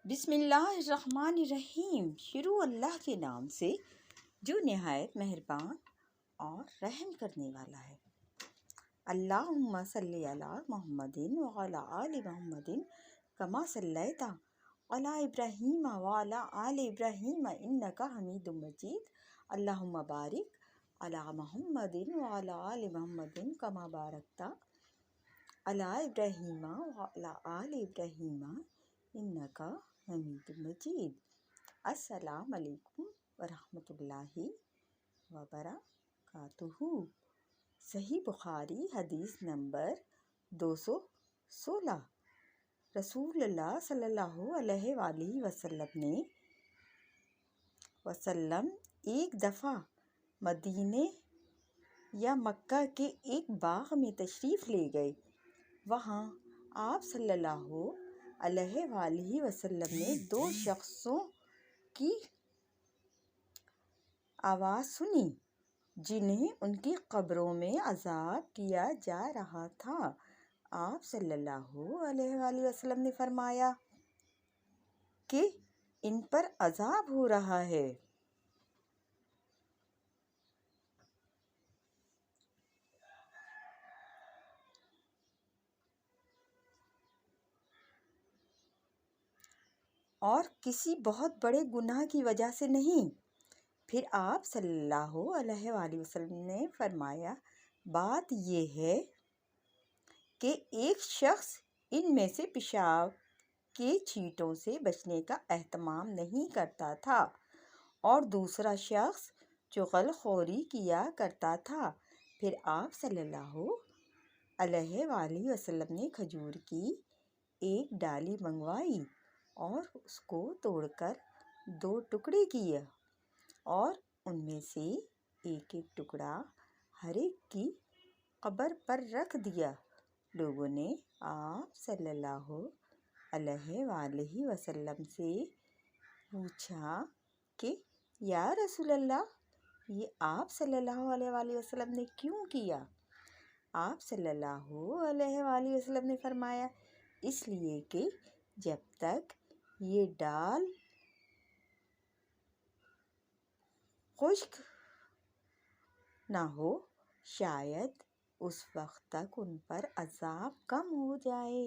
بسم اللہ الرحمن الرحیم۔ شروع اللہ کے نام سے جو نہایت مہربان اور رحم کرنے والا ہے۔ اللہم صلی علی محمد وعلی آل محمد کما صلیت علی ابراہیم وعلی آل ابراہیم انک حمید مجید۔ اللہم بارک علی محمد وعلی آل محمد کما بارکت علی ابراہیم وعلی آل ابراہیم انک حمید مجید۔ السلام علیکم ورحمۃ اللہ وبرکاتہ۔ صحیح بخاری حدیث نمبر 216۔ رسول اللہ صلی اللہ علیہ وآلہ وسلم ایک دفعہ مدینے یا مکہ کے ایک باغ میں تشریف لے گئے۔ وہاں آپ صلی اللہ علیہ وآلہ وسلم نے دو شخصوں کی آواز سنی جنہیں ان کی قبروں میں عذاب کیا جا رہا تھا۔ آپ صلی اللہ علیہ وآلہ وسلم نے فرمایا کہ ان پر عذاب ہو رہا ہے۔ اور کسی بہت بڑے گناہ کی وجہ سے نہیں۔ پھر آپ صلی اللہ علیہ وآلہ وسلم نے فرمایا، بات یہ ہے کہ ایک شخص ان میں سے پیشاب کے چھینٹوں سے بچنے کا اہتمام نہیں کرتا تھا اور دوسرا شخص چغل خوری کیا کرتا تھا۔ پھر آپ صلی اللہ علیہ وآلہ وسلم نے کھجور کی ایک ڈالی منگوائی اور اس کو توڑ کر 2 ٹکڑے کیے اور ان میں سے ایک ایک ٹکڑا ہر ایک کی قبر پر رکھ دیا۔ لوگوں نے آپ صلی اللہ علیہ وآلہ وسلم سے پوچھا کہ یا رسول اللہ، یہ آپ صلی اللہ علیہ وآلہ وسلم نے کیوں کیا؟ آپ صلی اللہ علیہ وآلہ وسلم نے فرمایا، اس لیے کہ جب تک یہ ڈال خشک نہ ہو شاید اس وقت تک ان پر عذاب کم ہو جائے۔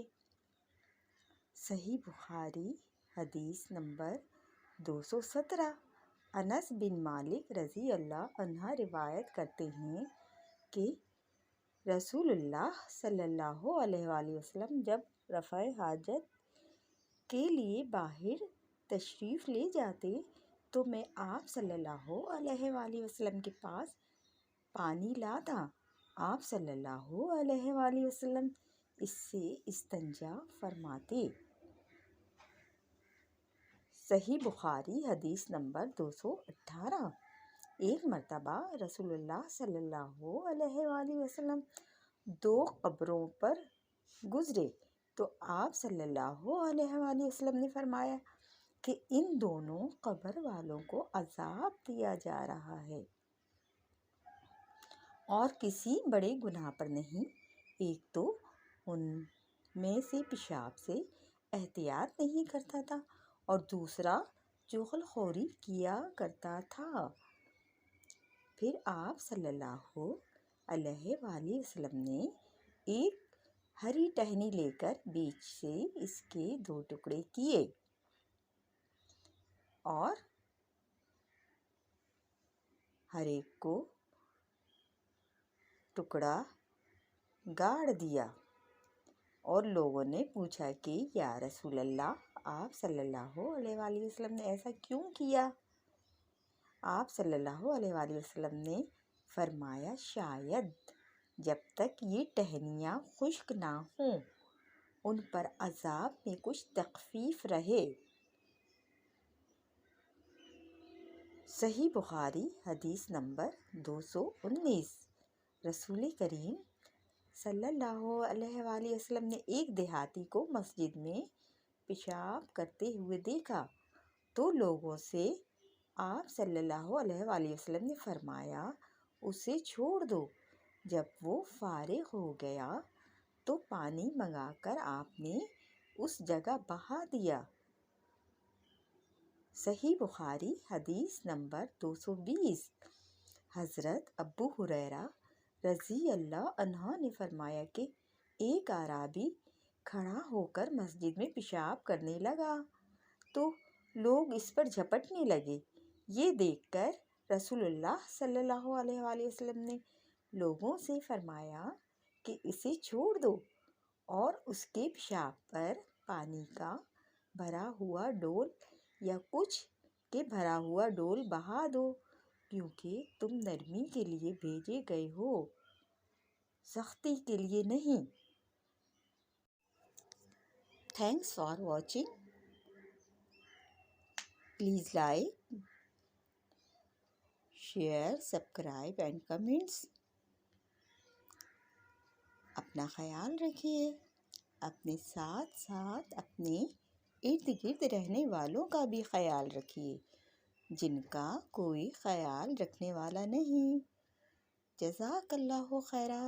صحیح بخاری حدیث نمبر 217۔ انس بن مالک رضی اللہ عنہ روایت کرتے ہیں کہ رسول اللہ صلی اللہ علیہ وآلہ وسلم جب رفع حاجت کے لیے باہر تشریف لے جاتے تو میں آپ صلی اللہ علیہ وآلہ وسلم کے پاس پانی لاتا۔ آپ صلی اللہ علیہ وآلہ وسلم اس سے استنجا فرماتے۔ صحیح بخاری حدیث نمبر 218۔ ایک مرتبہ رسول اللہ صلی اللہ علیہ وآلہ وسلم 2 قبروں پر گزرے تو آپ صلی اللہ علیہ وآلہ وسلم نے فرمایا کہ ان دونوں قبر والوں کو عذاب دیا جا رہا ہے اور کسی بڑے گناہ پر نہیں۔ ایک تو ان میں سے پیشاب سے احتیاط نہیں کرتا تھا اور دوسرا چغل خوری کیا کرتا تھا۔ پھر آپ صلی اللہ علیہ وآلہ وسلم نے ایک ہری ٹہنی لے کر بیچ سے اس کے 2 ٹکڑے کیے اور ہر ایک کو ٹکڑا گاڑ دیا اور لوگوں نے پوچھا کہ یا رسول اللہ، آپ صلی اللہ علیہ وآلہ وسلم نے ایسا کیوں کیا؟ آپ صلی اللہ علیہ وآلہ وسلم نے فرمایا، شاید جب تک یہ ٹہنیاں خشک نہ ہوں ان پر عذاب میں کچھ تخفیف رہے۔ صحیح بخاری حدیث نمبر 219۔ رسول کریم صلی اللہ علیہ وآلہ وسلم نے ایک دیہاتی کو مسجد میں پیشاب کرتے ہوئے دیکھا تو لوگوں سے آپ صلی اللہ علیہ وآلہ وسلم نے فرمایا، اسے چھوڑ دو۔ جب وہ فارغ ہو گیا تو پانی منگا کر آپ نے اس جگہ بہا دیا۔ صحیح بخاری حدیث نمبر 220۔ حضرت ابو ہریرہ رضی اللہ عنہ نے فرمایا کہ ایک اعرابی کھڑا ہو کر مسجد میں پیشاب کرنے لگا تو لوگ اس پر جھپٹنے لگے۔ یہ دیکھ کر رسول اللہ صلی اللہ علیہ وآلہ وسلم نے لوگوں سے فرمایا کہ اسے چھوڑ دو اور اس کے پیشاب پر پانی کا بھرا ہوا ڈول یا کچھ کے بھرا ہوا ڈول بہا دو، کیونکہ تم نرمی کے لیے بھیجے گئے ہو، سختی کے لیے نہیں۔ Thanks for watching. Please like, share, subscribe and comments. اپنا خیال رکھیے، اپنے ساتھ ساتھ اپنے ارد گرد رہنے والوں کا بھی خیال رکھیے جن کا کوئی خیال رکھنے والا نہیں۔ جزاک اللہ خیرہ۔